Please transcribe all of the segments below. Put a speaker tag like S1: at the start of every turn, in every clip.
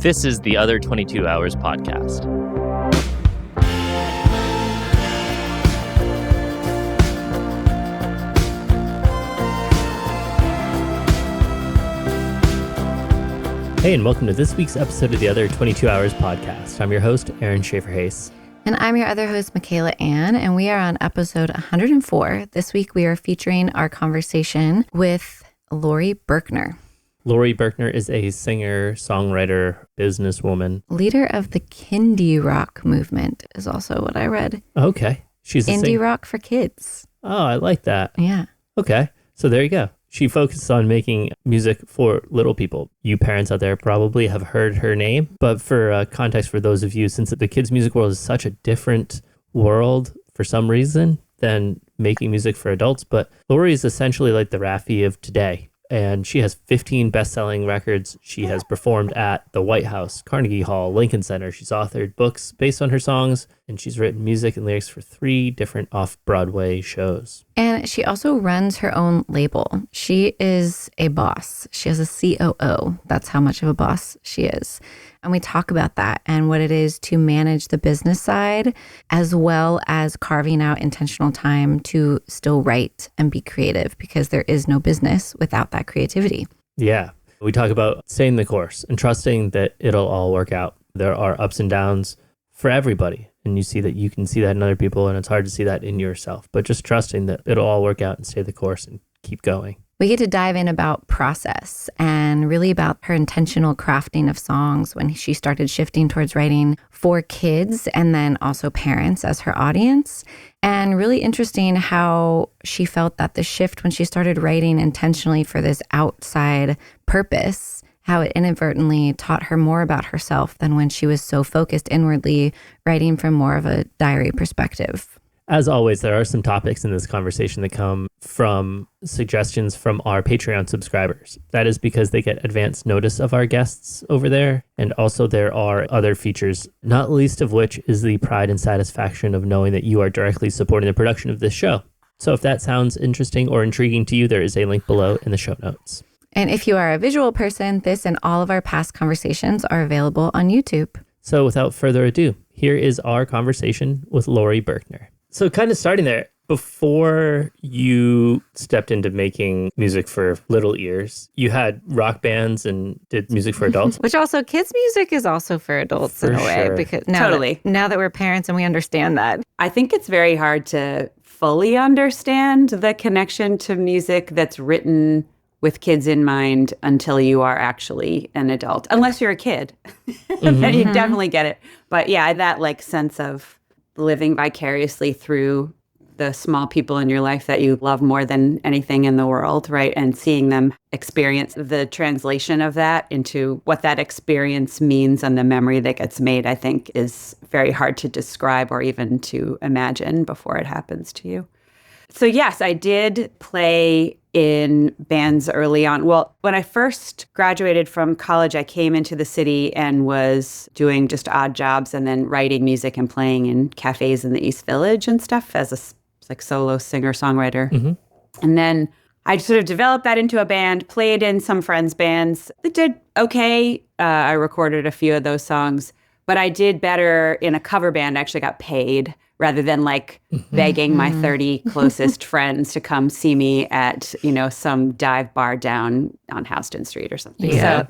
S1: This is the Other 22 Hours podcast. Hey, and welcome to this week's episode of the Other 22 Hours podcast. I'm your host, Aaron Shafer-Haiss.
S2: And I'm your other host, Michaela Anne, and we are on episode 104. This week, we are featuring our conversation with Laurie Berkner.
S1: Laurie Berkner is a singer, songwriter, businesswoman.
S2: Leader of the Kindie rock movement is also what I read.
S1: Okay. She's a
S2: Indie rock for kids.
S1: Oh, I like that.
S2: Yeah.
S1: Okay. So there you go. She focuses on making music for little people. You parents out there probably have heard her name, but for context for those of you, since the kids' music world is such a different world for some reason than making music for adults, but Laurie is essentially like the Raffi of today. And she has 15 best-selling records. She has performed at the White House, Carnegie Hall, Lincoln Center. She's authored books based on her songs, and she's written music and lyrics for 3 different off-Broadway shows.
S2: And she also runs her own label. She is a boss. She has a COO. That's how much of a boss she is. And we talk about that and what it is to manage the business side, as well as carving out intentional time to still write and be creative, because there is no business without that creativity.
S1: Yeah. We talk about staying the course and trusting that it'll all work out. There are ups and downs for everybody. And you can see that in other people, and it's hard to see that in yourself. But just trusting that it'll all work out and stay the course and keep going.
S2: We get to dive in about process and really about her intentional crafting of songs when she started shifting towards writing for kids and then also parents as her audience. And really interesting how she felt that the shift when she started writing intentionally for this outside purpose, how it inadvertently taught her more about herself than when she was so focused inwardly, writing from more of a diary perspective.
S1: As always, there are some topics in this conversation that come from suggestions from our Patreon subscribers. That is because they get advance notice of our guests over there. And also there are other features, not least of which is the pride and satisfaction of knowing that you are directly supporting the production of this show. So if that sounds interesting or intriguing to you, there is a link below in the show notes.
S2: And if you are a visual person, this and all of our past conversations are available on YouTube.
S1: So without further ado, here is our conversation with Laurie Berkner. So kind of starting there, before you stepped into making music for little ears, you had rock bands and did music for adults.
S2: Which also, kids' music is also for adults in a way.
S1: Sure.
S2: Because now that we're parents and we understand that.
S3: I think it's very hard to fully understand the connection to music that's written with kids in mind until you are actually an adult. Unless you're a kid, then you definitely get it. But yeah, that like sense of living vicariously through the small people in your life that you love more than anything in the world, right? And seeing them experience the translation of that into what that experience means and the memory that gets made, I think is very hard to describe or even to imagine before it happens to you. So yes, I did play in bands early on. Well, when I first graduated from college, I came into the city and was doing just odd jobs and then writing music and playing in cafes in the East Village and stuff as a like solo singer-songwriter. Mm-hmm. And then I sort of developed that into a band, played in some friends' bands. It did okay. I recorded a few of those songs, but I did better in a cover band. I actually got paid rather than like begging my 30 closest friends to come see me at, some dive bar down on Houston Street or something.
S2: Yeah.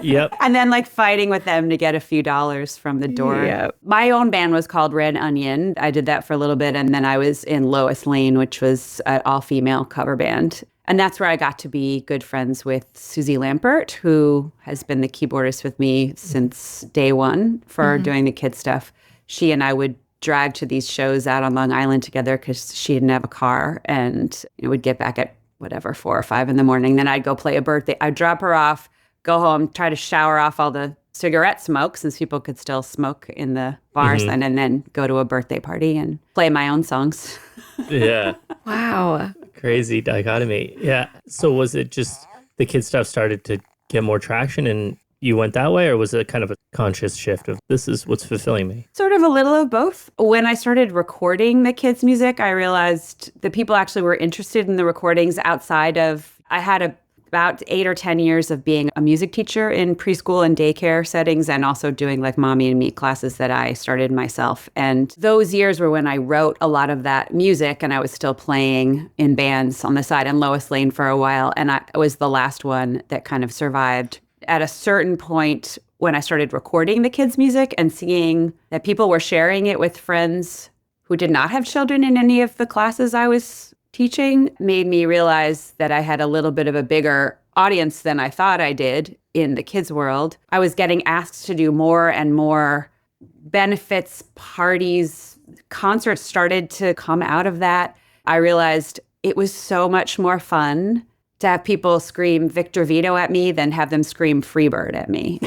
S1: Yep.
S3: And then like fighting with them to get a few dollars from the door.
S2: Yep.
S3: My own band was called Red Onion. I did that for a little bit. And then I was in Lois Lane, which was an all-female cover band. And that's where I got to be good friends with Susie Lampert, who has been the keyboardist with me since day one for doing the kid stuff. She and I would drive to these shows out on Long Island together because she didn't have a car, and we'd get back at 4 or 5 in the morning. Then I'd go play a birthday. I'd drop her off, go home, try to shower off all the cigarette smoke since people could still smoke in the bars, and then go to a birthday party and play my own songs.
S1: Yeah.
S2: Wow.
S1: Crazy dichotomy. Yeah. So was it just the kid stuff started to get more traction and you went that way, or was it kind of a conscious shift of this is what's fulfilling me?
S3: Sort of a little of both. When I started recording the kids' music, I realized that people actually were interested in the recordings outside of, I had about 8 or 10 years of being a music teacher in preschool and daycare settings, and also doing like mommy and me classes that I started myself. And those years were when I wrote a lot of that music, and I was still playing in bands on the side in Lois Lane for a while. And I was the last one that kind of survived. At a certain point, when I started recording the kids' music and seeing that people were sharing it with friends who did not have children in any of the classes I was teaching, made me realize that I had a little bit of a bigger audience than I thought I did in the kids' world. I was getting asked to do more and more benefits, parties, concerts started to come out of that. I realized it was so much more fun to have people scream Victor Vito at me than have them scream Freebird at me.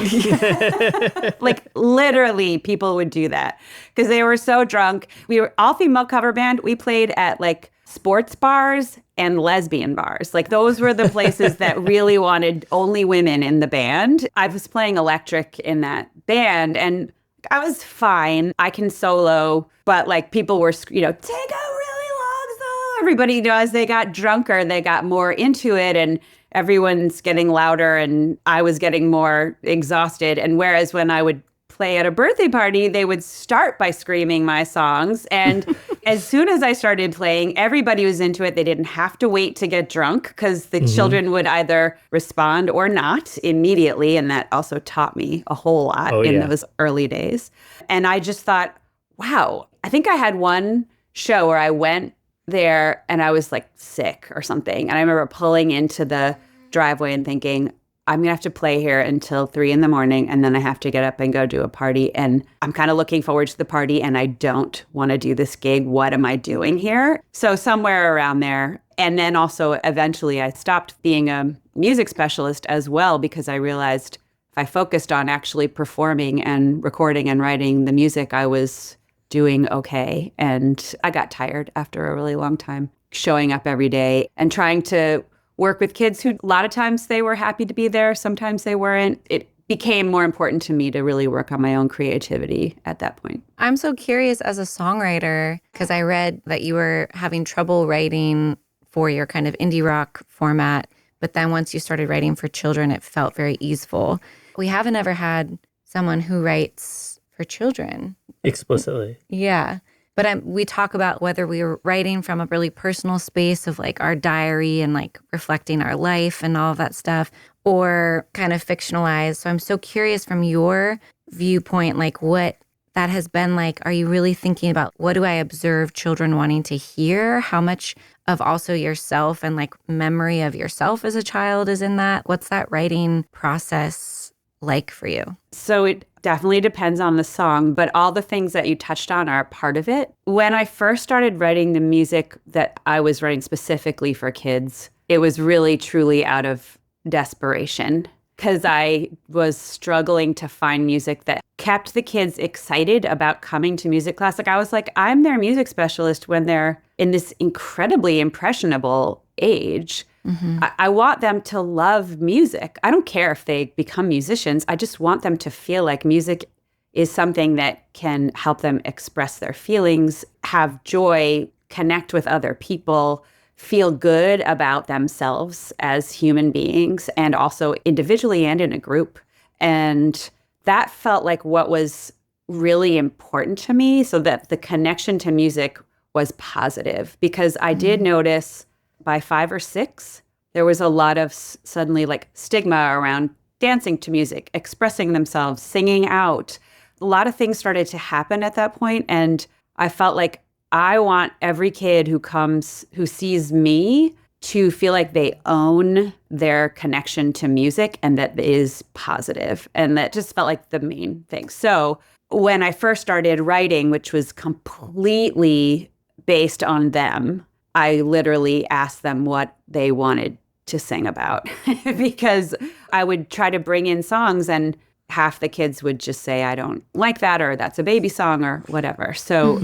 S3: Like literally people would do that because they were so drunk. We were all female cover band. We played at like sports bars and lesbian bars. Like those were the places that really wanted only women in the band. I was playing electric in that band and I was fine. I can solo, but like people were, take a really long solo. Everybody, as they got drunker, they got more into it and everyone's getting louder and I was getting more exhausted. And whereas when I would play at a birthday party, they would start by screaming my songs. And as soon as I started playing, everybody was into it. They didn't have to wait to get drunk because the children would either respond or not immediately. And that also taught me a whole lot in those early days. And I just thought, wow, I think I had one show where I went there and I was like sick or something. And I remember pulling into the driveway and thinking, I'm going to have to play here until 3 a.m. and then I have to get up and go do a party. And I'm kind of looking forward to the party and I don't want to do this gig. What am I doing here? So somewhere around there. And then also eventually I stopped being a music specialist as well because I realized if I focused on actually performing and recording and writing the music, I was doing okay. And I got tired after a really long time showing up every day and trying to work with kids who a lot of times they were happy to be there. Sometimes they weren't. It became more important to me to really work on my own creativity at that point.
S2: I'm so curious as a songwriter, because I read that you were having trouble writing for your kind of indie rock format. But then once you started writing for children, it felt very easeful. We haven't ever had someone who writes for children.
S1: Explicitly.
S2: Yeah. But we talk about whether we were writing from a really personal space of like our diary and like reflecting our life and all of that stuff, or kind of fictionalized. So I'm so curious from your viewpoint, like what that has been like. Are you really thinking about what do I observe children wanting to hear? How much of also yourself and like memory of yourself as a child is in that? What's that writing process like for you?
S3: So it definitely depends on the song, but all the things that you touched on are part of it. When I first started writing the music that I was writing specifically for kids, it was really truly out of desperation because I was struggling to find music that kept the kids excited about coming to music class. Like I was like, I'm their music specialist when they're in this incredibly impressionable age. Mm-hmm. I want them to love music. I don't care if they become musicians. I just want them to feel like music is something that can help them express their feelings, have joy, connect with other people, feel good about themselves as human beings, and also individually and in a group. And that felt like what was really important to me, so that the connection to music was positive. Because I did notice by 5 or 6, there was a lot of suddenly like stigma around dancing to music, expressing themselves, singing out. A lot of things started to happen at that point. And I felt like I want every kid who sees me to feel like they own their connection to music and that is positive. And that just felt like the main thing. So when I first started writing, which was completely based on them, I literally asked them what they wanted to sing about because I would try to bring in songs and half the kids would just say, I don't like that, or that's a baby song or whatever. So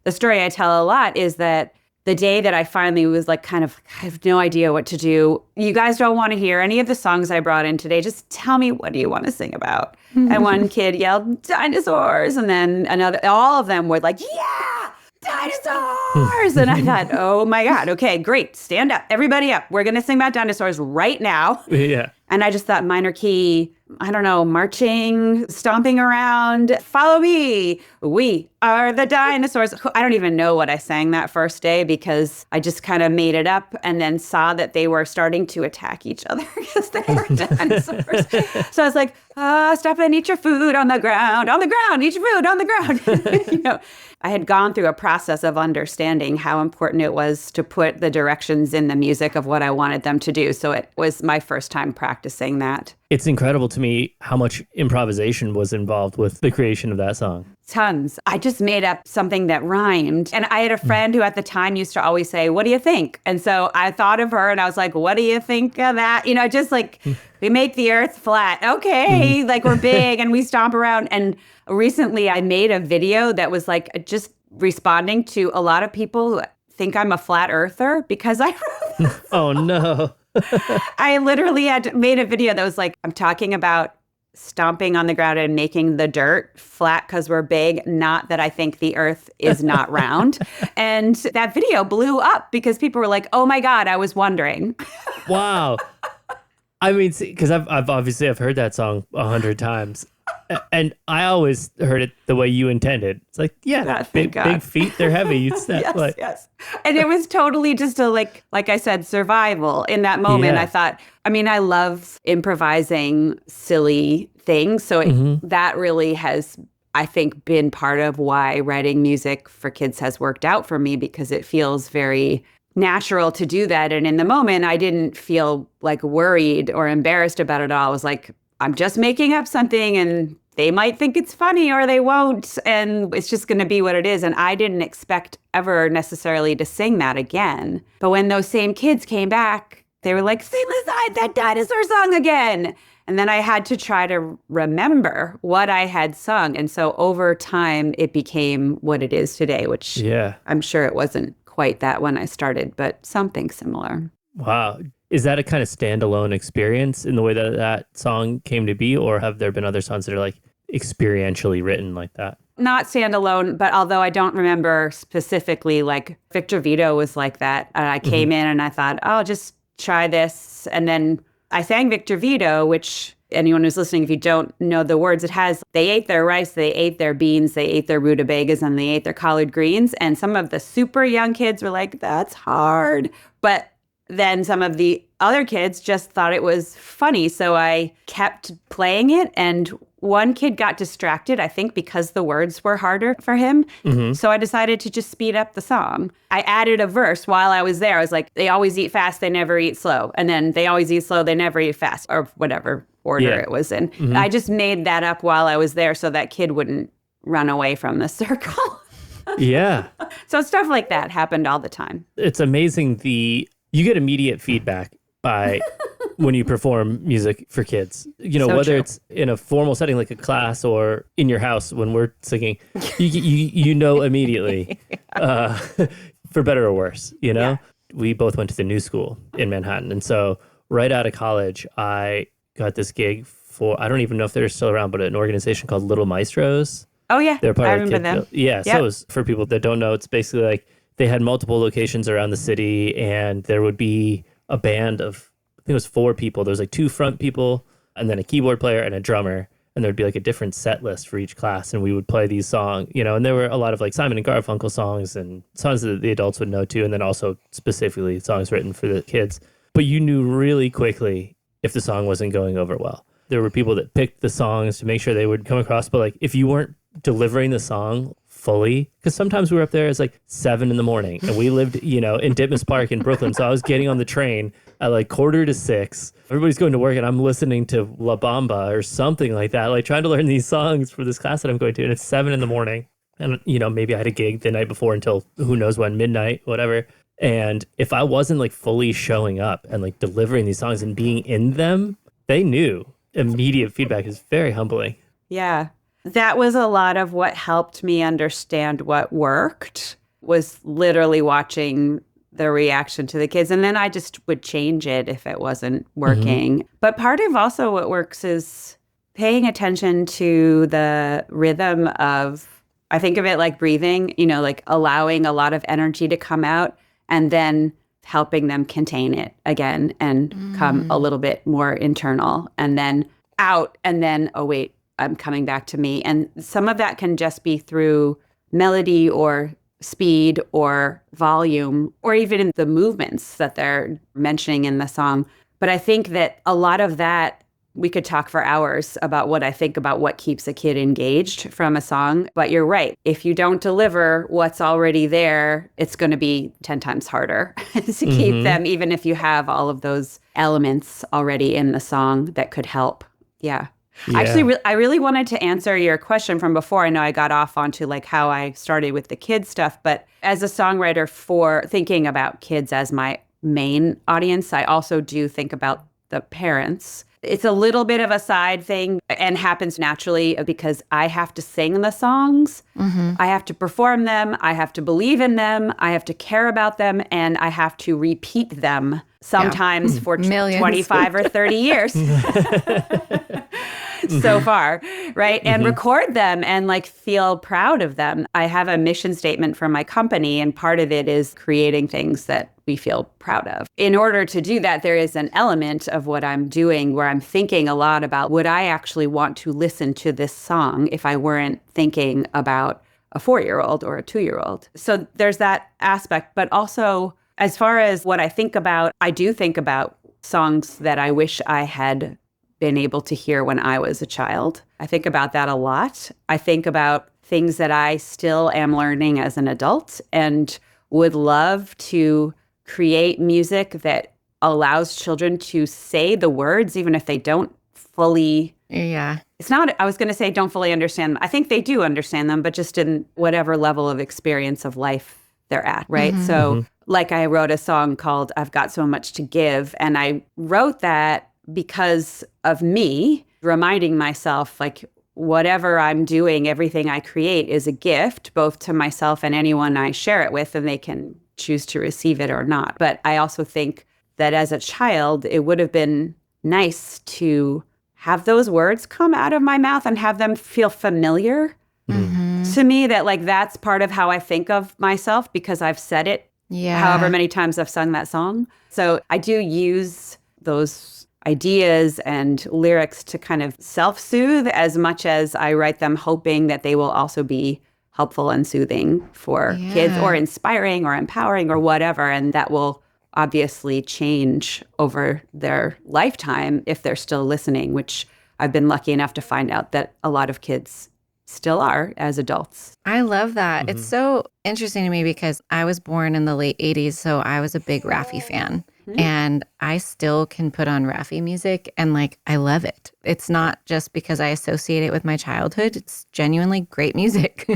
S3: the story I tell a lot is that the day that I finally was like, kind of, I have no idea what to do. You guys don't want to hear any of the songs I brought in today. Just tell me, what do you want to sing about? And one kid yelled dinosaurs. And then all of them were like, yeah, dinosaurs. And I thought, oh my God, okay, great. Stand up. Everybody up. We're going to sing about dinosaurs right now.
S1: Yeah.
S3: And I just thought minor key, I don't know, marching, stomping around, follow me. We are the dinosaurs. I don't even know what I sang that first day because I just kind of made it up and then saw that they were starting to attack each other because they were dinosaurs. So I was like, stop and eat your food on the ground, eat your food on the ground. I had gone through a process of understanding how important it was to put the directions in the music of what I wanted them to do. So it was my first time practicing that.
S1: It's incredible to me how much improvisation was involved with the creation of that song.
S3: Tons. I just made up something that rhymed. And I had a friend who at the time used to always say, what do you think? And so I thought of her and I was like, what do you think of that? Just like, we make the earth flat. Okay. Like we're big and we stomp around. And recently I made a video that was like just responding to a lot of people who think I'm a flat earther because I
S1: Oh, no.
S3: I literally made a video that was like, I'm talking about stomping on the ground and making the dirt flat because we're big, not that I think the earth is not round. And that video blew up because people were like, oh my God, I was wondering.
S1: Wow. I mean, because I've obviously heard that song 100 times. And I always heard it the way you intended. It's like, yeah, big feet, they're heavy. It's that,
S3: yes. And it was totally just a, like I said, survival. In that moment, I thought, I love improvising silly things. So that really has, I think, been part of why writing music for kids has worked out for me because it feels very natural to do that. And in the moment, I didn't feel like worried or embarrassed about it all. I was like, I'm just making up something and they might think it's funny or they won't. And it's just going to be what it is. And I didn't expect ever necessarily to sing that again. But when those same kids came back, they were like, sing that dinosaur song again. And then I had to try to remember what I had sung. And so over time, it became what it is today, which I'm sure it wasn't quite that when I started, but something similar.
S1: Wow. Is that a kind of standalone experience in the way that that song came to be? Or have there been other songs that are like experientially written like that?
S3: Not standalone, but although I don't remember specifically, like Victor Vito was like that. I came in and I thought, I'll just try this. And then I sang Victor Vito, which anyone who's listening, if you don't know the words, it has, they ate their rice, they ate their beans, they ate their rutabagas, and they ate their collard greens. And some of the super young kids were like, that's hard. But then some of the other kids just thought it was funny. So I kept playing it. And one kid got distracted, I think, because the words were harder for him. So I decided to just speed up the song. I added a verse while I was there. I was like, they always eat fast, they never eat slow. And then they always eat slow, they never eat fast, or whatever order it was in. I just made that up while I was there so that kid wouldn't run away from the circle. So stuff like that happened all the time.
S1: It's amazing you get immediate feedback by when you perform music for kids, so whether true. It's in a formal setting like a class or in your house when we're singing, you know immediately, for better or worse, We both went to the New School in Manhattan. And so right out of college, I got this gig for, I don't even know if they're still around, but an organization called Little Maestros.
S3: Oh yeah,
S1: they're part
S3: I
S1: of
S3: remember them.
S1: So it was, for people that don't know, it's basically like, they had multiple locations around the city, and there would be a band of, I think it was 4 people. There was like 2 front people, and then a keyboard player and a drummer, and there'd be like a different set list for each class, and we would play these songs, and there were a lot of like Simon and Garfunkel songs and songs that the adults would know too, and then also specifically songs written for the kids. But you knew really quickly if the song wasn't going over well. There were people that picked the songs to make sure they would come across, but like if you weren't delivering the song fully, because sometimes we were up there as like 7 a.m, and we lived, in Ditmas Park in Brooklyn. So I was getting on the train at like 5:45. Everybody's going to work and I'm listening to La Bamba or something like that, like trying to learn these songs for this class that I'm going to. And it's 7 a.m. and, maybe I had a gig the night before until who knows when, midnight, whatever. And if I wasn't like fully showing up and like delivering these songs and being in them, they knew. Immediate feedback is very humbling.
S3: Yeah. That was a lot of what helped me understand what worked, was literally watching the reaction to the kids. And then I just would change it if it wasn't working. But part of also what works is paying attention to the rhythm of I think of it like breathing, like allowing a lot of energy to come out and then helping them contain it again and come a little bit more internal and then out and then, oh, wait, I'm coming back to me. And some of that can just be through melody or speed or volume or even in the movements that they're mentioning in the song. But I think that a lot of that, we could talk for hours about what I think about what keeps a kid engaged from a song. But you're right. If you don't deliver what's already there, it's going to be 10 times harder to keep them, even if you have all of those elements already in the song that could help. Yeah. Actually, I really wanted to answer your question from before. I know I got off onto like how I started with the kids stuff, but as a songwriter for thinking about kids as my main audience, I also do think about the parents. It's a little bit of a side thing and happens naturally because I have to sing the songs. I have to perform them. I have to believe in them. I have to care about them. And I have to repeat them sometimes for 25 or 30 years. So far, right? And record them and like feel proud of them. I have a mission statement from my company, and part of it is creating things that we feel proud of. In order to do that, there is an element of what I'm doing where I'm thinking a lot about, would I actually want to listen to this song if I weren't thinking about a 4-year-old or a 2-year-old? So there's that aspect. But also, as far as what I think about, I do think about songs that I wish I had been able to hear when I was a child. I think about that a lot. I think about things that I still am learning as an adult and would love to create music that allows children to say the words, even if they don't fully.
S2: Yeah.
S3: It's not, I was going to say don't fully understand them. I think they do understand them, but just in whatever level of experience of life they're at, right? So like I wrote a song called I've Got So Much to Give, and I wrote that because of me reminding myself, like, whatever I'm doing, everything I create is a gift, both to myself and anyone I share it with, and they can choose to receive it or not. But I also think that as a child, it would have been nice to have those words come out of my mouth and have them feel familiar to me, that like that's part of how I think of myself because I've said it however many times I've sung that song. So I do use those ideas and lyrics to kind of self-soothe as much as I write them hoping that they will also be helpful and soothing for kids or inspiring or empowering or whatever. And that will obviously change over their lifetime if they're still listening, which I've been lucky enough to find out that a lot of kids still are as adults.
S2: I love that. It's so interesting to me because I was born in the late 80s, so I was a big Raffi fan. And I still can put on Raffi music and like I love it. It's not just because I associate it with my childhood. It's genuinely great music.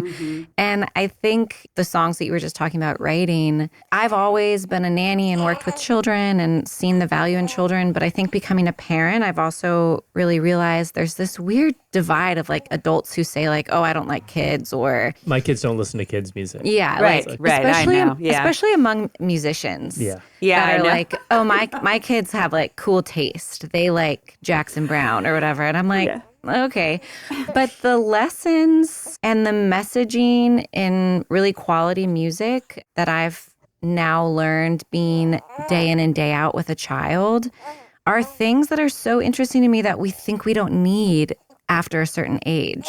S2: And I think the songs that you were just talking about writing, I've always been a nanny and worked with children and seen the value in children. But I think becoming a parent, I've also really realized there's this weird divide of like adults who say like, oh, I don't like kids, or
S1: my kids don't listen to kids' music.
S2: Yeah.
S3: Right.
S2: Especially,
S3: I know. Yeah.
S2: Especially among musicians.
S3: Yeah.
S2: That are like, oh, my kids have like cool taste. They like Jackson Browne or whatever. And I'm like, okay. But the lessons and the messaging in really quality music that I've now learned being day in and day out with a child are things that are so interesting to me that we think we don't need after a certain age.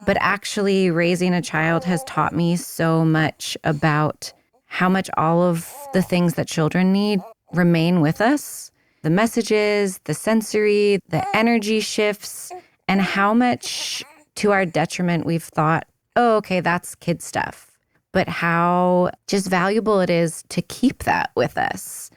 S2: But actually raising a child has taught me so much about how much all of the things that children need remain with us. The messages, the sensory, the energy shifts, and how much to our detriment we've thought, oh, okay, that's kid stuff. But how just valuable it is to keep that with us.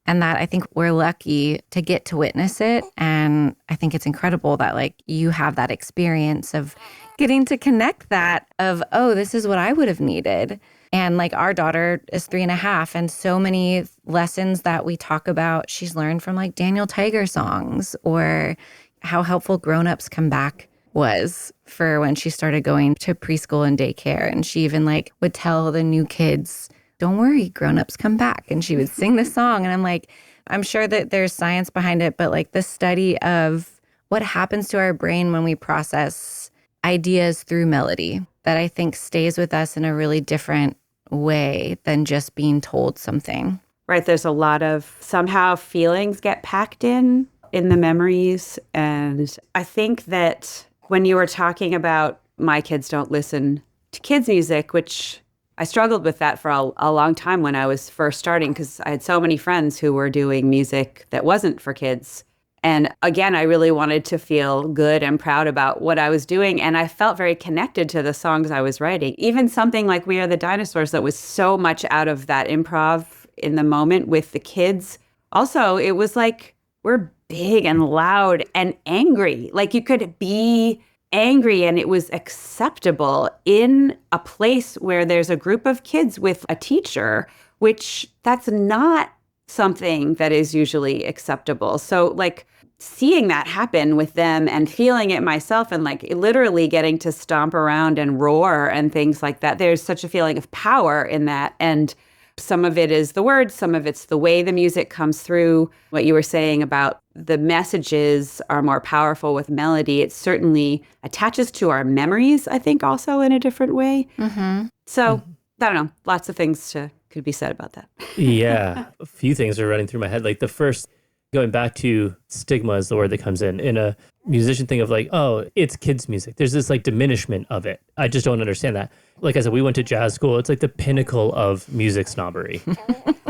S2: And that I think we're lucky to get to witness it. And I think it's incredible that like you have that experience of getting to connect that of, oh, this is what I would have needed. And like our daughter is 3.5, and so many lessons that we talk about, she's learned from like Daniel Tiger songs, or how helpful Grown Ups Come Back was for when she started going to preschool and daycare. And she even like would tell the new kids, don't worry, Grown Ups Come Back. And she would sing this song. And I'm like, I'm sure that there's science behind it, but like the study of what happens to our brain when we process ideas through melody. that I think stays with us in a really different way than just being told something.
S3: Right. There's a lot of somehow feelings get packed in the memories. And I think that when you were talking about my kids don't listen to kids' music, which I struggled with that for a long time when I was first starting, because I had so many friends who were doing music that wasn't for kids. And again, I really wanted to feel good and proud about what I was doing. And I felt very connected to the songs I was writing. Even something like We Are the Dinosaurs that was so much out of that improv in the moment with the kids. Also, it was like, we're big and loud and angry. Like you could be angry and it was acceptable in a place where there's a group of kids with a teacher, which that's not something that is usually acceptable. So like seeing that happen with them and feeling it myself and like literally getting to stomp around and roar and things like that, there's such a feeling of power in that. And some of it is the words, some of it's the way the music comes through. What you were saying about the messages are more powerful with melody. It certainly attaches to our memories, I think, also in a different way.
S2: Mm-hmm.
S3: So, I don't know, lots of things could be said about that.
S1: Yeah, a few things are running through my head. Like the first, going back to stigma is the word that comes in a musician thing of like, oh, it's kids' music. There's this like diminishment of it. I just don't understand that. Like I said, we went to jazz school. It's like the pinnacle of music snobbery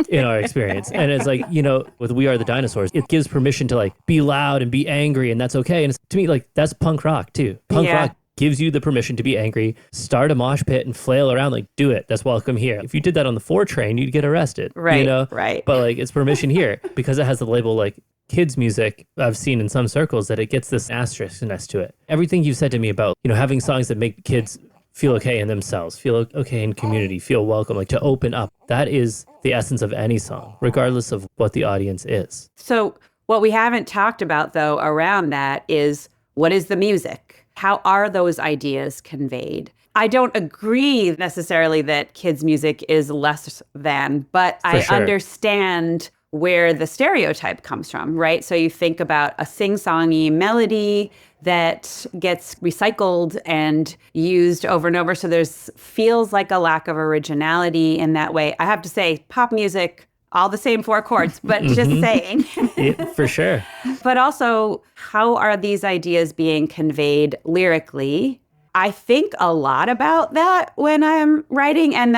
S1: in our experience. And it's like, you know, with We Are the Dinosaurs, it gives permission to like be loud and be angry and that's okay. And it's, to me, like that's punk rock too. Punk rock gives you the permission to be angry, start a mosh pit and flail around, like do it. That's welcome here. If you did that on the 4 train, you'd get arrested.
S3: Right,
S1: you know?
S3: right.
S1: But like it's permission here because it has the label like kids music. I've seen in some circles that it gets this asterisk next to it. Everything you said to me about, you know, having songs that make kids feel okay in themselves, feel okay in community, feel welcome, like to open up. That is the essence of any song, regardless of what the audience is.
S3: So what we haven't talked about, though, around that is what is the music? How are those ideas conveyed? I don't agree necessarily that kids' music is less than, but I understand where the stereotype comes from, right? So you think about a sing-songy melody that gets recycled and used over and over. So there's feels like a lack of originality in that way. I have to say, pop music, all the same 4 chords, but just saying.
S1: For sure.
S3: But also, how are these ideas being conveyed lyrically? I think a lot about that when I'm writing. And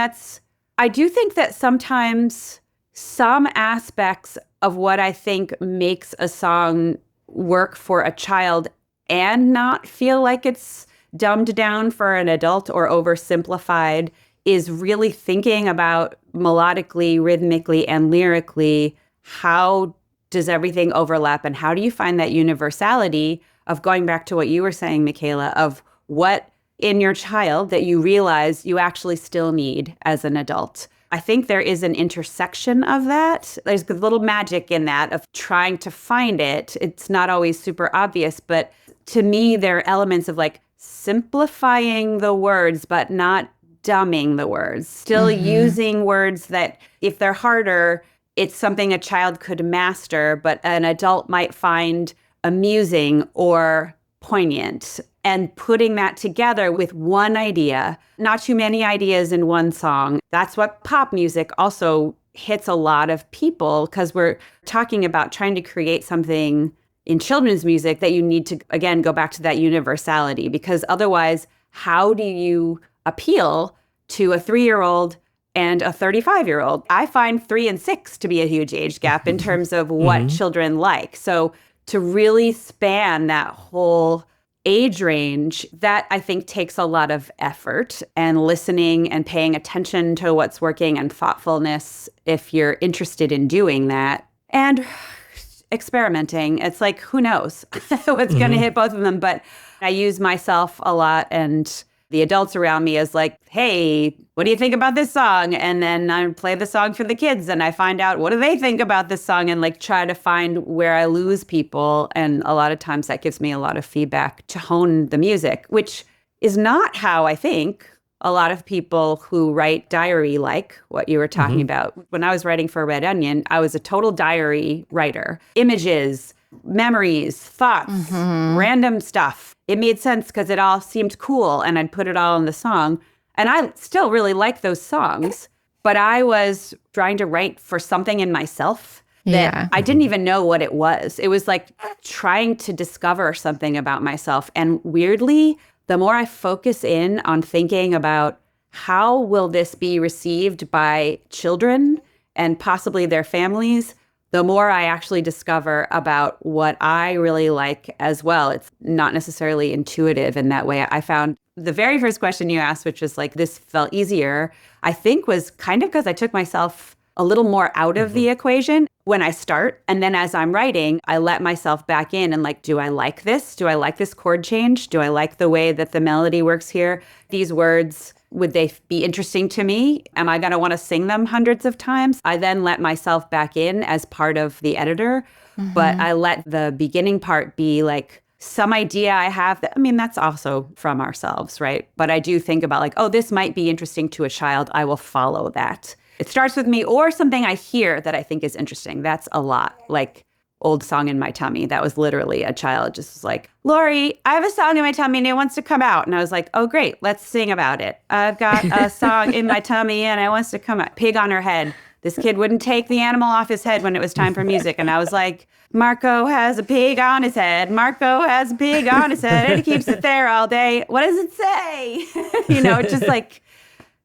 S3: I do think that sometimes some aspects of what I think makes a song work for a child and not feel like it's dumbed down for an adult or oversimplified is really thinking about melodically, rhythmically, and lyrically, how does everything overlap and how do you find that universality of going back to what you were saying, Michaela, of what in your child that you realize you actually still need as an adult. I think there is an intersection of that. There's a little magic in that of trying to find it. It's not always super obvious, but to me, there are elements of like simplifying the words, but not dumbing the words. Still using words that if they're harder, it's something a child could master, but an adult might find amusing or poignant. And putting that together with one idea, not too many ideas in one song. That's what pop music also hits a lot of people because we're talking about trying to create something in children's music that you need to, again, go back to that universality because otherwise, how do you appeal to a 3-year-old and a 35-year-old? I find 3 and 6 to be a huge age gap in terms of what children like. So to really span that whole age range, that I think takes a lot of effort and listening and paying attention to what's working and thoughtfulness if you're interested in doing that. And experimenting. It's like, who knows what's going to hit both of them. But I use myself a lot and the adults around me as like, hey, what do you think about this song? And then I play the song for the kids and I find out what do they think about this song and like try to find where I lose people. And a lot of times that gives me a lot of feedback to hone the music, which is not how I think a lot of people who write diary like what you were talking about. When I was writing for Red Onion, I was a total diary writer. Images, memories, thoughts, random stuff. It made sense because it all seemed cool and I'd put it all in the song. And I still really like those songs, but I was trying to write for something in myself that I didn't even know what it was. It was like trying to discover something about myself. And weirdly, the more I focus in on thinking about how will this be received by children and possibly their families, the more I actually discover about what I really like as well. It's not necessarily intuitive in that way. I found the very first question you asked, which was like, this felt easier, I think was kind of because I took myself a little more out of the equation when I start. And then as I'm writing, I let myself back in and like, do I like this? Do I like this chord change? Do I like the way that the melody works here? These words, would they be interesting to me? Am I going to want to sing them hundreds of times? I then let myself back in as part of the editor, but I let the beginning part be like some idea I have that, I mean, that's also from ourselves, right? But I do think about like, oh, this might be interesting to a child. I will follow that. It starts with me or something I hear that I think is interesting. That's a lot. Like Old Song in My Tummy. That was literally a child just was like, Laurie, I have a song in my tummy and it wants to come out. And I was like, oh, great. Let's sing about it. I've got a song in my tummy and it wants to come out. Pig on her head. This kid wouldn't take the animal off his head when it was time for music. And I was like, Marco has a pig on his head. Marco has a pig on his head and he keeps it there all day. What does it say? It's just like,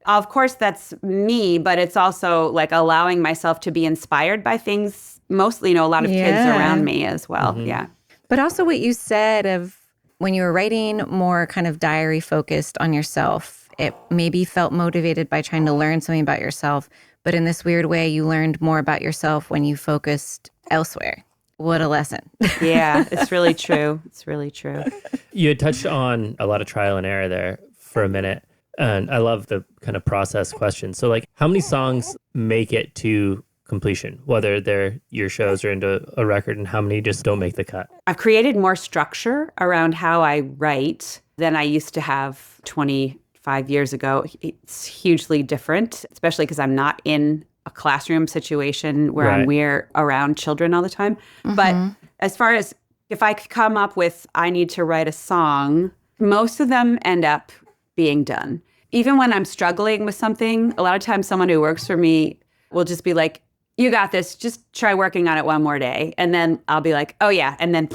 S3: of course, that's me, but it's also like allowing myself to be inspired by things, mostly, a lot of kids around me as well. Yeah.
S2: But also what you said of when you were writing more kind of diary focused on yourself, it maybe felt motivated by trying to learn something about yourself. But in this weird way, you learned more about yourself when you focused elsewhere. What a lesson.
S3: Yeah, it's really true. It's really true.
S1: You had touched on a lot of trial and error there for a minute. And I love the kind of process question. So like, how many songs make it to completion, whether they're your shows or into a record, and how many just don't make the cut?
S3: I've created more structure around how I write than I used to have 25 years ago. It's hugely different, especially because I'm not in a classroom situation where we're around children all the time. But as far as if I could come up with, I need to write a song, most of them end up being done. Even when I'm struggling with something, a lot of times someone who works for me will just be like, you got this, just try working on it one more day. And then I'll be like, oh yeah. And then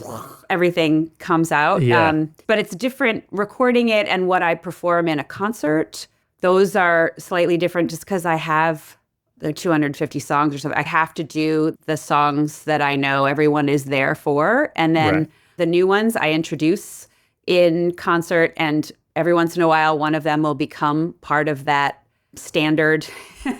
S3: everything comes out.
S1: Yeah.
S3: But it's different recording it and what I perform in a concert. Those are slightly different just because I have the 250 songs or something. I have to do the songs that I know everyone is there for. And then the new ones I introduce in concert, and every once in a while, one of them will become part of that standard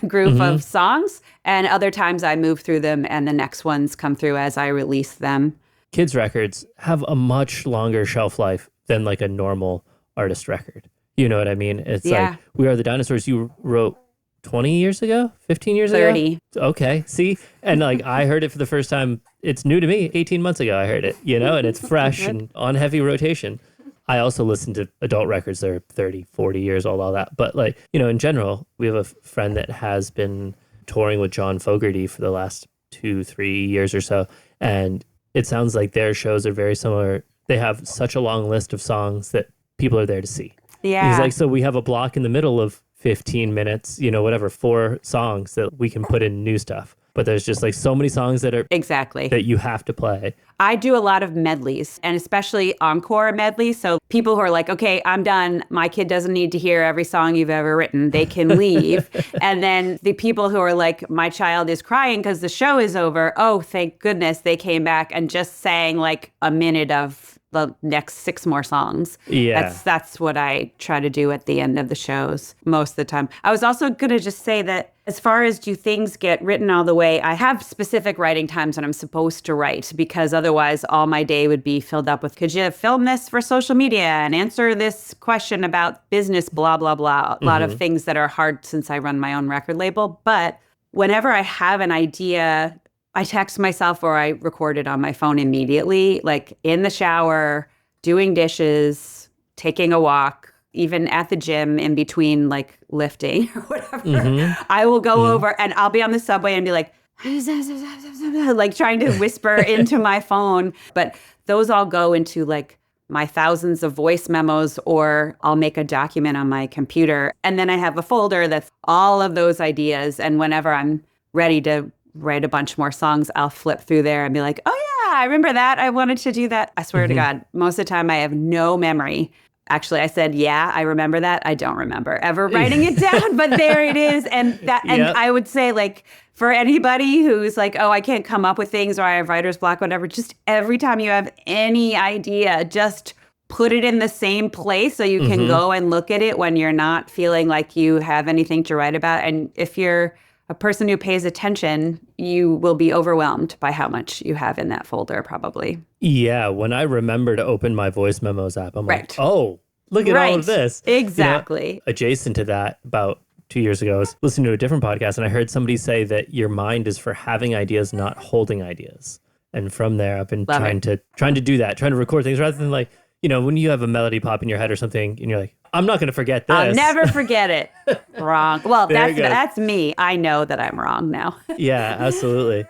S3: group of songs. And other times I move through them and the next ones come through as I release them.
S1: Kids' records have a much longer shelf life than like a normal artist record. You know what I mean? It's like We Are the Dinosaurs you wrote 20 years ago, 15 years
S3: 30.
S1: ago? Okay, see? And like I heard it for the first time, it's new to me. 18 months ago I heard it, and it's fresh and on heavy rotation. I also listen to adult records that are 30, 40 years old, all that. But like, in general, we have a friend that has been touring with John Fogerty for the last 2-3 years or so. And it sounds like their shows are very similar. They have such a long list of songs that people are there to see.
S3: Yeah.
S1: He's like, so we have a block in the middle of 15 minutes, 4 songs that we can put in new stuff. But there's just like so many songs that are that you have to play.
S3: I do a lot of medleys, and especially encore medleys. So people who are like, okay, I'm done. My kid doesn't need to hear every song you've ever written. They can leave. And then the people who are like, my child is crying because the show is over. Oh, thank goodness they came back and just sang like a minute of the next 6 more songs.
S1: Yeah.
S3: That's what I try to do at the end of the shows most of the time. I was also going to just say that as far as do things get written all the way, I have specific writing times when I'm supposed to write, because otherwise all my day would be filled up with, could you film this for social media and answer this question about business, blah, blah, blah. A lot of things that are hard since I run my own record label. But whenever I have an idea, I text myself or I record it on my phone immediately, like in the shower, doing dishes, taking a walk, even at the gym in between like lifting or whatever. I will go over and I'll be on the subway and be like, like trying to whisper into my phone. But those all go into like my thousands of voice memos, or I'll make a document on my computer. And then I have a folder that's all of those ideas. And whenever I'm ready to write a bunch more songs, I'll flip through there and be like, oh yeah, I remember that. I wanted to do that. I swear to God, most of the time I have no memory. Actually, I said, yeah, I remember that. I don't remember ever writing it down, but there it is. And that, and I would say, like, for anybody who's like, oh, I can't come up with things, or I have writer's block, whatever, just every time you have any idea, just put it in the same place so you can go and look at it when you're not feeling like you have anything to write about. And if you're a person who pays attention, you will be overwhelmed by how much you have in that folder, probably.
S1: Yeah, when I remember to open my voice memos app, I'm like, oh, look at all of this.
S3: Exactly.
S1: You know, adjacent to that, about 2 years ago, I was listening to a different podcast, and I heard somebody say that your mind is for having ideas, not holding ideas. And from there, I've been trying to do that, trying to record things rather than, like, you know, when you have a melody pop in your head or something, and you're like, I'm not going to forget this.
S3: I'll never forget it. Wrong. Well, that's me. I know that I'm wrong now.
S1: Yeah, absolutely.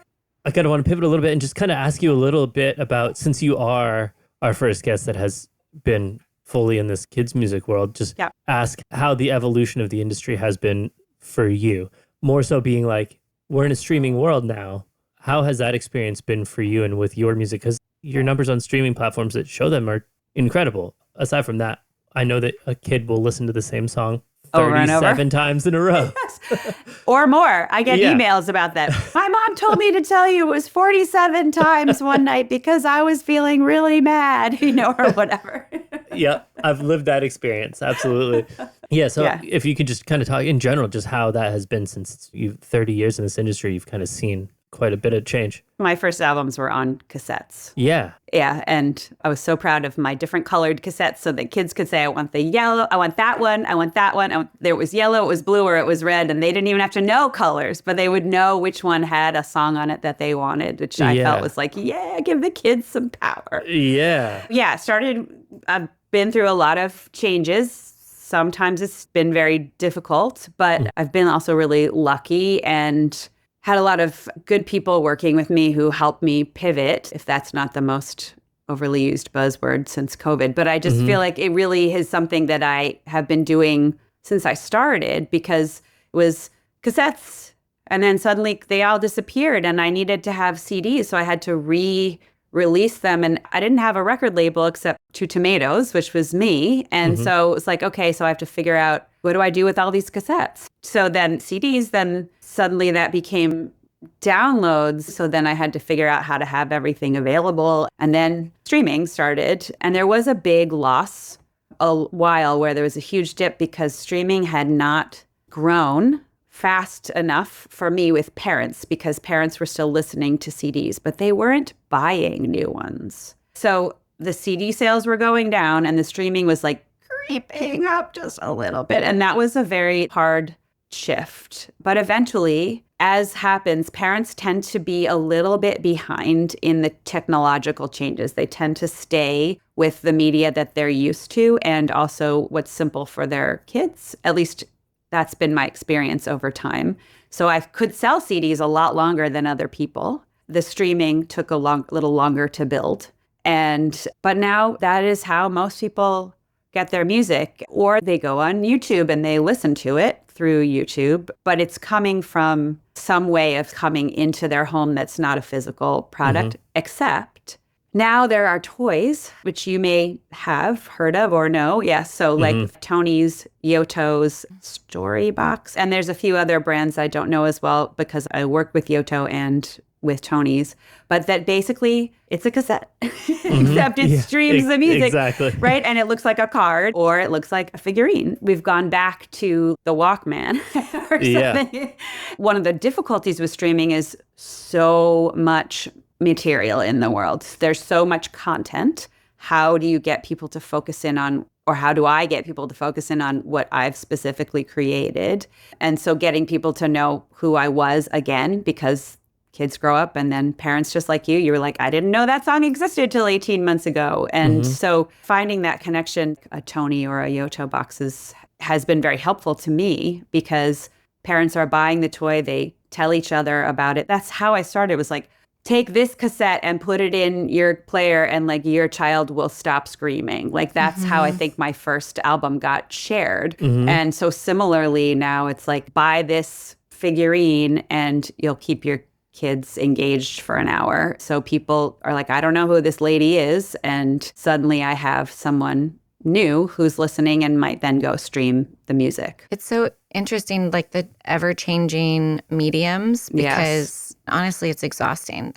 S1: I kind of want to pivot a little bit and just kind of ask you a little bit about, since you are our first guest that has been fully in this kids music world, just ask how the evolution of the industry has been for you. More so being like, we're in a streaming world now. How has that experience been for you and with your music? Because your numbers on streaming platforms that show them are incredible. Aside from that, I know that a kid will listen to the same song 37 times in a row.
S3: Yes. Or more. I get emails about that. My mom told me to tell you it was 47 times one night because I was feeling really mad, you know, or whatever.
S1: Yeah, I've lived that experience. Absolutely. Yeah, so if you could just kind of talk in general, just how that has been since you've 30 years in this industry, you've kind of seen quite a bit of change.
S3: My first albums were on cassettes.
S1: Yeah.
S3: Yeah, and I was so proud of my different colored cassettes so that kids could say, I want the yellow, I want that one, I want that one. There was yellow, it was blue, or it was red, and they didn't even have to know colors, but they would know which one had a song on it that they wanted, which I felt was like, give the kids some power.
S1: Yeah.
S3: Yeah, I've been through a lot of changes. Sometimes it's been very difficult, but I've been also really lucky and had a lot of good people working with me who helped me pivot, if that's not the most overly used buzzword since COVID. But I just feel like it really is something that I have been doing since I started, because it was cassettes and then suddenly they all disappeared and I needed to have CDs. So I had to re-release them. And I didn't have a record label except Two Tomatoes, which was me. And so it was like, okay, so I have to figure out, what do I do with all these cassettes? So then CDs, then suddenly that became downloads. So then I had to figure out how to have everything available. And then streaming started. And there was a big loss a while where there was a huge dip because streaming had not grown fast enough for me with parents, because parents were still listening to CDs, but they weren't buying new ones. So the CD sales were going down and the streaming was like creeping up just a little bit. And that was a very hard shift. But eventually, as happens, parents tend to be a little bit behind in the technological changes. They tend to stay with the media that they're used to and also what's simple for their kids. At least that's been my experience over time. So I could sell CDs a lot longer than other people. The streaming took a little longer to build. But now that is how most people get their music, or they go on YouTube and they listen to it through YouTube, but it's coming from some way of coming into their home that's not a physical product, except now there are toys, which you may have heard of or know. Yes. So like Tony's, Yoto's, Storybox. And there's a few other brands I don't know as well because I work with Yoto and with Tony's. But that basically it's a cassette, except it streams the music.
S1: Exactly.
S3: Right. And it looks like a card or it looks like a figurine. We've gone back to the Walkman or something. Yeah. One of the difficulties with streaming is so much material in the world. There's so much content. How do you get people to focus in on, or how do I get people to focus in on what I've specifically created? And so getting people to know who I was again, because kids grow up and then parents just like you were like, I didn't know that song existed till 18 months ago. And so finding that connection, a Tony or a Yoto boxes has been very helpful to me because parents are buying the toy, they tell each other about it. That's how I started. It was like, take this cassette and put it in your player and like your child will stop screaming. Like that's how I think my first album got shared. And so similarly now it's like, buy this figurine and you'll keep your kids engaged for an hour. So people are like, I don't know who this lady is. And suddenly I have someone new who's listening and might then go stream the music.
S2: It's so interesting, like the ever-changing mediums, because honestly, it's exhausting.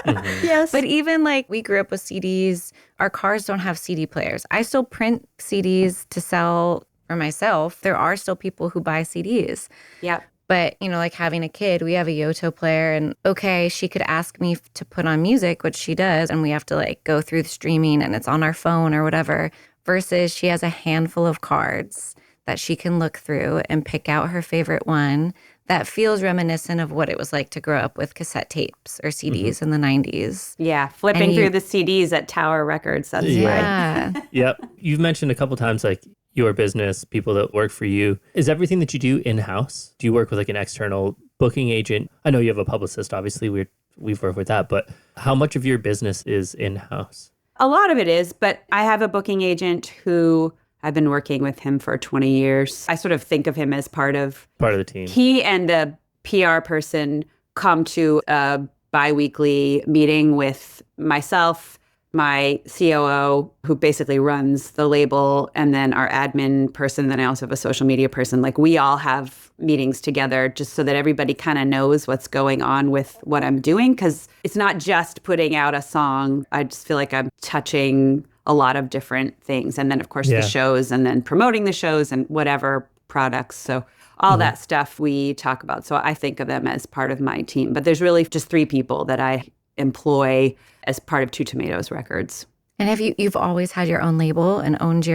S3: Yes.
S2: But even like we grew up with CDs, our cars don't have CD players. I still print CDs to sell for myself. There are still people who buy CDs.
S3: Yeah.
S2: But, you know, like having a kid, we have a Yoto player and okay, she could ask me to put on music, which she does. And we have to like go through the streaming and it's on our phone or whatever, versus she has a handful of cards that she can look through and pick out her favorite one that feels reminiscent of what it was like to grow up with cassette tapes or CDs in the 90s.
S3: Yeah. Flipping through the CDs at Tower Records. That's
S2: Yeah.
S1: Yep. You've mentioned a couple times like your business, people that work for you. Is everything that you do in-house? Do you work with like an external booking agent? I know you have a publicist, obviously. We've worked with that, but how much of your business is in-house?
S3: A lot of it is, but I have a booking agent who I've been working with him for 20 years. I sort of think of him as part of
S1: the team.
S3: He and the PR person come to a bi-weekly meeting with myself, my COO, who basically runs the label, and then our admin person. Then I also have a social media person. Like we all have meetings together just so that everybody kind of knows what's going on with what I'm doing. Because it's not just putting out a song. I just feel like I'm touching a lot of different things. And then, of course, the shows and then promoting the shows and whatever products. So all that stuff we talk about. So I think of them as part of my team. But there's really just 3 people that I employ as part of Two Tomatoes Records.
S2: And have you've always had your own label and owned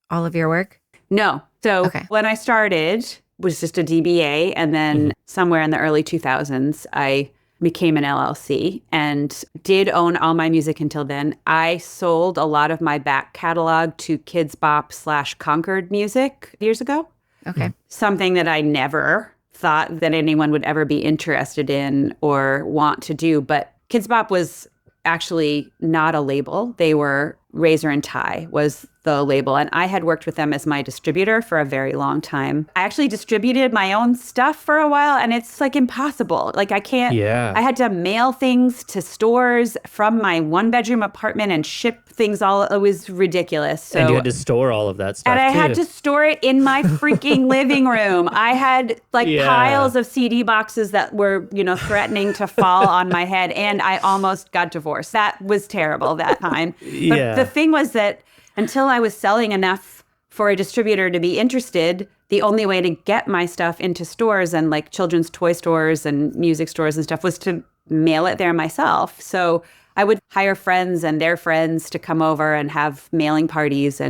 S2: all of your work?
S3: No. So when I started, it was just a DBA. And then somewhere in the early 2000s, I became an LLC and did own all my music until then. I sold a lot of my back catalog to Kids Bop / Concord Music years ago.
S2: Okay.
S3: Something that I never thought that anyone would ever be interested in or want to do. But Kids Bop was actually not a label. They were Razor and Tie was the label. And I had worked with them as my distributor for a very long time. I actually distributed my own stuff for a while and it's like impossible. Like I can't, I had to mail things to stores from my 1-bedroom apartment and ship things all. It was ridiculous. So,
S1: and you had to store all of that stuff
S3: and I had to store it in my freaking living room. I had like piles of CD boxes that were, threatening to fall on my head. And I almost got divorced. That was terrible that time. But the thing was that until I was selling enough for a distributor to be interested, the only way to get my stuff into stores and like children's toy stores and music stores and stuff was to mail it there myself. So I would hire friends and their friends to come over and have mailing parties.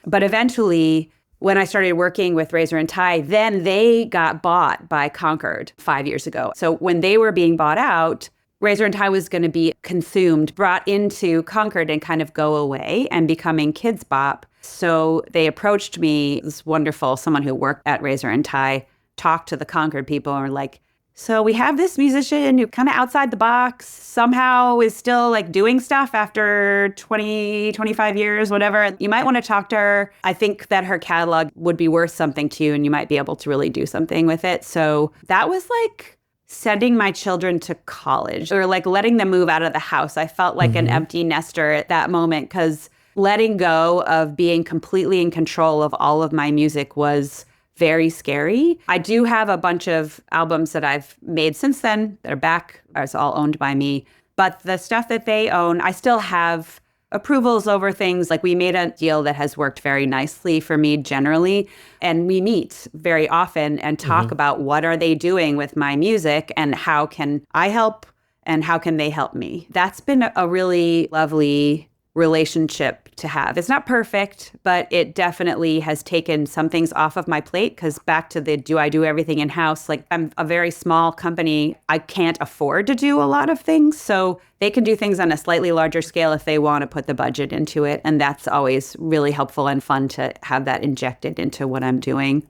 S3: But eventually, when I started working with Razor and Tie, then they got bought by Concord 5 years ago. So when they were being bought out, Razor and Tie was going to be consumed, brought into Concord and kind of go away and becoming Kids Bop. So they approached me, this wonderful, someone who worked at Razor and Tie, talked to the Concord people and were like, so we have this musician who kind of outside the box, somehow is still like doing stuff after 20, 25 years, whatever. You might want to talk to her. I think that her catalog would be worth something to you and you might be able to really do something with it. So that was like sending my children to college or like letting them move out of the house. I felt like an empty nester at that moment because letting go of being completely in control of all of my music was very scary. I do have a bunch of albums that I've made since then that are back. It's all owned by me. But the stuff that they own, I still have approvals over things. Like we made a deal that has worked very nicely for me generally. And we meet very often and talk about what are they doing with my music and how can I help and how can they help me. That's been a really lovely relationship to have. It's not perfect, but it definitely has taken some things off of my plate because back to the do I do everything in-house? Like I'm a very small company. I can't afford to do a lot of things. So they can do things on a slightly larger scale if they want to put the budget into it. And that's always really helpful and fun to have that injected into what I'm doing.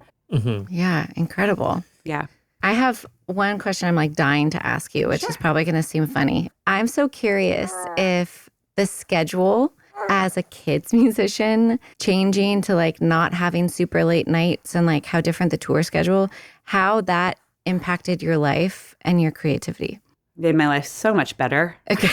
S2: Yeah, incredible.
S3: Yeah.
S2: I have one question I'm like dying to ask you, which is probably going to seem funny. I'm so curious if the schedule as a kids musician changing to like not having super late nights and like how different the tour schedule, how that impacted your life and your creativity.
S3: Made my life so much better.
S2: Okay.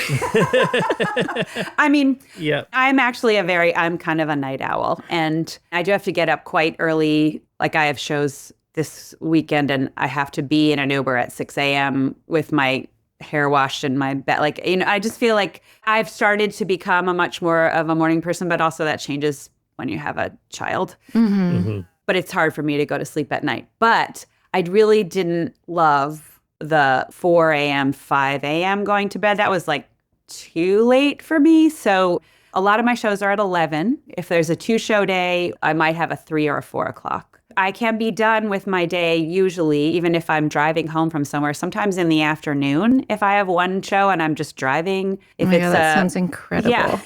S3: I mean,
S1: Yeah.
S3: I'm kind of a night owl, and I do have to get up quite early. Like I have shows this weekend and I have to be in an Uber at 6 a.m. with my hair washed and my bed. Like, I just feel like I've started to become a much more of a morning person, but also that changes when you have a child. But it's hard for me to go to sleep at night. But I really didn't love the 4 a.m., 5 a.m. going to bed. That was like too late for me. So a lot of my shows are at 11. If there's a 2-show day, I might have a 3 or a 4 o'clock. I can be done with my day usually, even if I'm driving home from somewhere, sometimes in the afternoon. If I have one show and I'm just driving. If
S2: God, that sounds incredible.
S3: Yeah.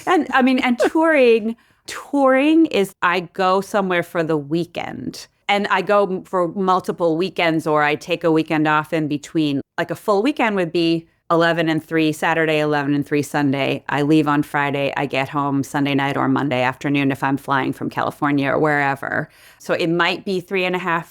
S3: And touring is I go somewhere for the weekend. And I go for multiple weekends, or I take a weekend off in between. Like a full weekend would be 11 and 3 Saturday, 11 and 3 Sunday. I leave on Friday. I get home Sunday night or Monday afternoon if I'm flying from California or wherever. So it might be 3.5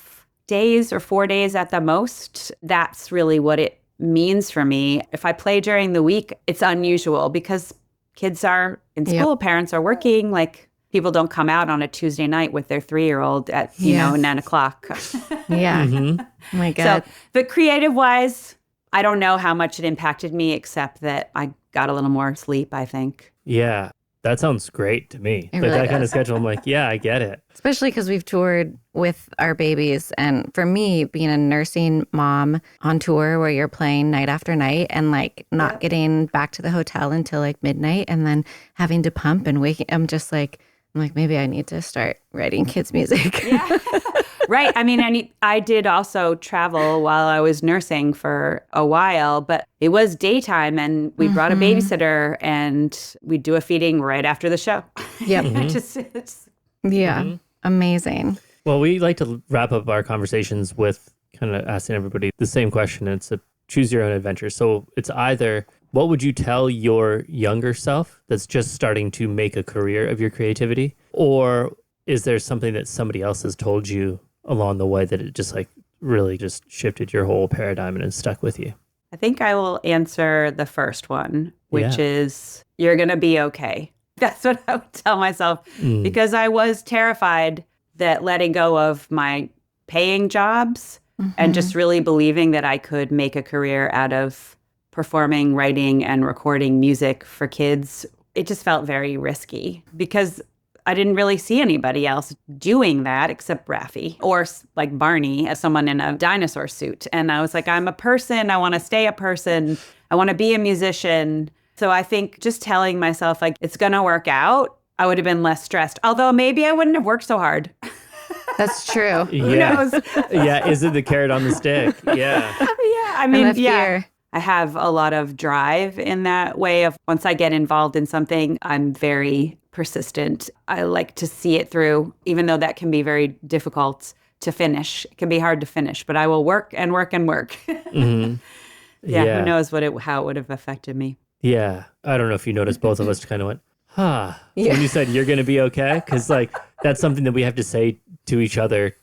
S3: days or 4 days at the most. That's really what it means for me. If I play during the week, it's unusual because kids are in school, parents are working, like people don't come out on a Tuesday night with their 3-year-old at, 9 o'clock.
S2: Yeah. Oh my God.
S3: So, but creative-wise, I don't know how much it impacted me, except that I got a little more sleep, I think.
S1: Yeah. That sounds great to me.
S2: It
S1: Like
S2: really
S1: that kind of
S2: does.
S1: schedule. I'm like, yeah, I get it.
S2: Especially because we've toured with our babies. And for me, being a nursing mom on tour where you're playing night after night and like not getting back to the hotel until like midnight and then having to pump and waking, I'm like, maybe I need to start writing kids' music.
S3: Yeah. Right. I mean, I did also travel while I was nursing for a while, but it was daytime and we brought a babysitter and we'd do a feeding right after the show.
S2: Yep.
S3: Just
S2: Amazing.
S1: Well, we like to wrap up our conversations with kind of asking everybody the same question. It's a choose your own adventure. So it's either what would you tell your younger self that's just starting to make a career of your creativity? Or is there something that somebody else has told you along the way that it just like really just shifted your whole paradigm and has stuck with you?
S3: I think I will answer the first one, which is you're going to be okay. That's what I would tell myself because I was terrified that letting go of my paying jobs and just really believing that I could make a career out of performing, writing, and recording music for kids, it just felt very risky because I didn't really see anybody else doing that except Raffi or like Barney as someone in a dinosaur suit. And I was like, I'm a person. I want to stay a person. I want to be a musician. So I think just telling myself like it's going to work out, I would have been less stressed. Although maybe I wouldn't have worked so hard.
S2: That's true.
S3: Who knows?
S1: Yeah. Is it the carrot on the stick? Yeah.
S3: Yeah. I mean, I have a lot of drive in that way of once I get involved in something, I'm very persistent. I like to see it through, even though that can be very difficult to finish. It can be hard to finish, but I will work and work and work. Who knows how it would have affected me.
S1: Yeah. I don't know if you noticed, both of us kind of went, when you said you're going to be okay. Because like that's something that we have to say to each other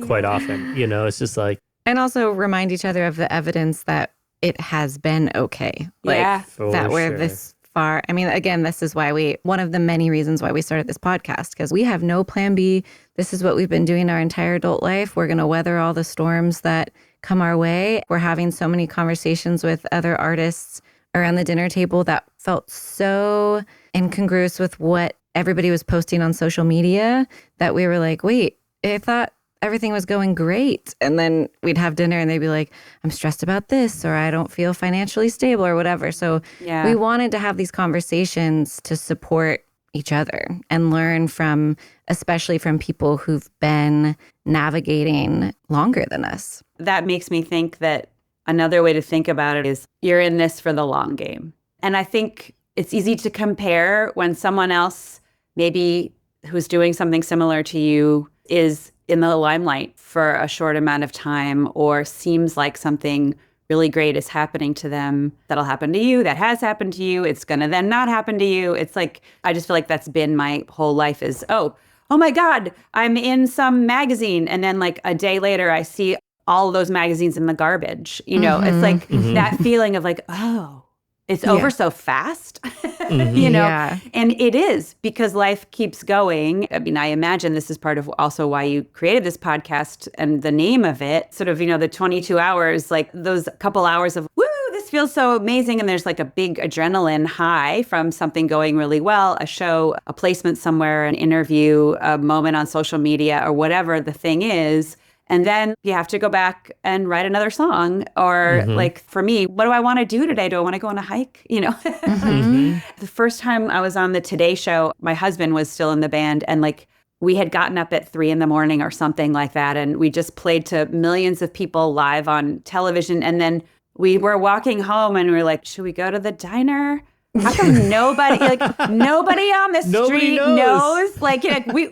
S1: quite often. It's just like.
S2: And also remind each other of the evidence that it has been okay. Like that we're this far. I mean, again, this is why one of the many reasons why we started this podcast, because we have no plan B. This is what we've been doing our entire adult life. We're going to weather all the storms that come our way. We're having so many conversations with other artists around the dinner table that felt so incongruous with what everybody was posting on social media that we were like, wait, I thought everything was going great. And then we'd have dinner and they'd be like, I'm stressed about this, or I don't feel financially stable or whatever. So we wanted to have these conversations to support each other and learn from, especially from people who've been navigating longer than us.
S3: That makes me think that another way to think about it is you're in this for the long game. And I think it's easy to compare when someone else, maybe who's doing something similar to you, is in the limelight for a short amount of time, or seems like something really great is happening to them, that'll happen to you, that has happened to you, it's going to then not happen to you. It's like, I just feel like that's been my whole life is, oh my God, I'm in some magazine. And then like a day later, I see all of those magazines in the garbage. You know, it's like that feeling of like, oh, it's over so fast, you know?
S2: Yeah.
S3: And it is, because life keeps going. I mean, I imagine this is part of also why you created this podcast, and the name of it, sort of, you know, the 22 hours, like those couple hours of, woo, this feels so amazing. And there's like a big adrenaline high from something going really well, a show, a placement somewhere, an interview, a moment on social media, or whatever the thing is. And then you have to go back and write another song. Or like for me, what do I want to do today? Do I want to go on a hike? You know, the first time I was on the Today Show, my husband was still in the band, and like we had gotten up at 3 a.m. or something like that. And we just played to millions of people live on television. And then we were walking home and we were like, should we go to the diner? How come nobody on the street knows? Like, you know, we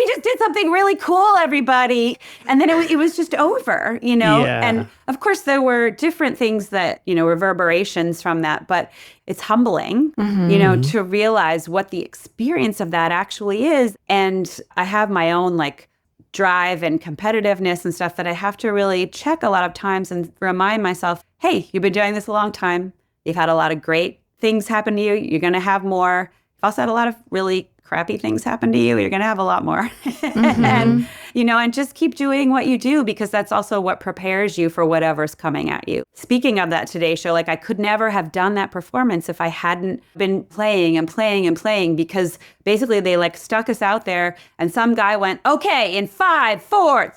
S3: just did something really cool, everybody. And then it was just over, you know?
S1: Yeah.
S3: And of course there were different things that, you know, reverberations from that, but it's humbling, you know, to realize what the experience of that actually is. And I have my own like drive and competitiveness and stuff that I have to really check a lot of times and remind myself, hey, you've been doing this a long time. You've had a lot of great things happen to you. You're going to have more. You've also had a lot of really crappy things happen to you. You're going to have a lot more. And, you know, and just keep doing what you do, because that's also what prepares you for whatever's coming at you. Speaking of that Today Show, like I could never have done that performance if I hadn't been playing and playing and playing, because basically they like stuck us out there and some guy went, okay, in 5, 4,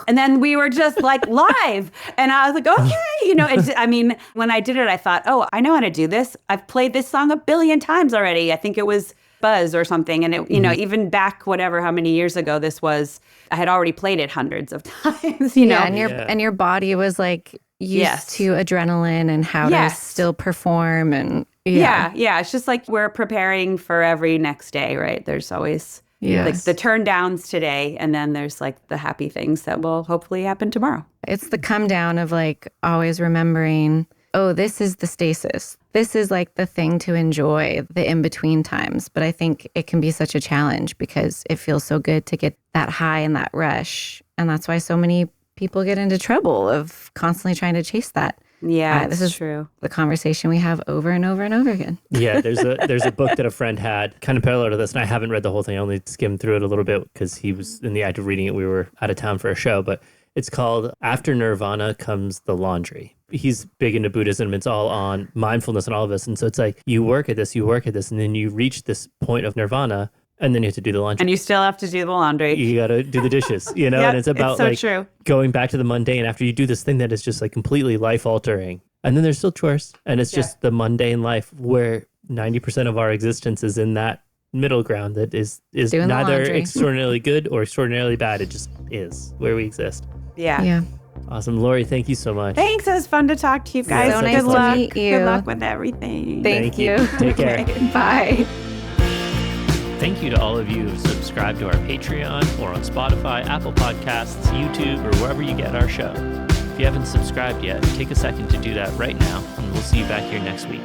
S3: and then we were just like live. And I was like, okay, you know, I mean, when I did it, I thought, oh, I know how to do this. I've played this song a billion times already. I think it was Buzz or something. And it, you know, even back whatever, how many years ago this was, I had already played it hundreds of times, you know.
S2: And your body was like used to adrenaline and how to still perform. And
S3: yeah. It's just like we're preparing for every next day, right? There's always like the turn downs today, and then there's like the happy things that will hopefully happen tomorrow.
S2: It's the come down of like always remembering, oh, this is the stasis. This is like the thing to enjoy, the in-between times. But I think it can be such a challenge because it feels so good to get that high and that rush. And that's why so many people get into trouble of constantly trying to chase that.
S3: Yeah,
S2: this is
S3: true.
S2: The conversation we have over and over and over again.
S1: Yeah, there's a book that a friend had kind of parallel to this, and I haven't read the whole thing. I only skimmed through it a little bit because he was in the act of reading it. We were out of town for a show, but it's called After Nirvana Comes the Laundry. He's big into Buddhism. It's all on mindfulness and all of this. And so it's like you work at this, and then you reach this point of nirvana, and then you have to do the laundry.
S3: And you still have to do the laundry.
S1: You got to do the dishes, you know?
S3: Yep,
S1: and it's about
S3: it's so true.
S1: Going back to the mundane after you do this thing that is just like completely life altering. And then there's still chores. And it's just the mundane life where 90% of our existence is in that middle ground that is neither extraordinarily good or extraordinarily bad. It just is where we exist.
S3: Yeah.
S1: Awesome. Laurie, thank you so much.
S3: Thanks. It was fun to talk to you guys.
S2: So nice to meet you.
S3: Good luck with everything.
S2: Thank you.
S1: Take care.
S3: Okay.
S2: Bye.
S1: Thank you to all of you who subscribe to our Patreon or on Spotify, Apple Podcasts, YouTube, or wherever you get our show. If you haven't subscribed yet, take a second to do that right now, and we'll see you back here next week.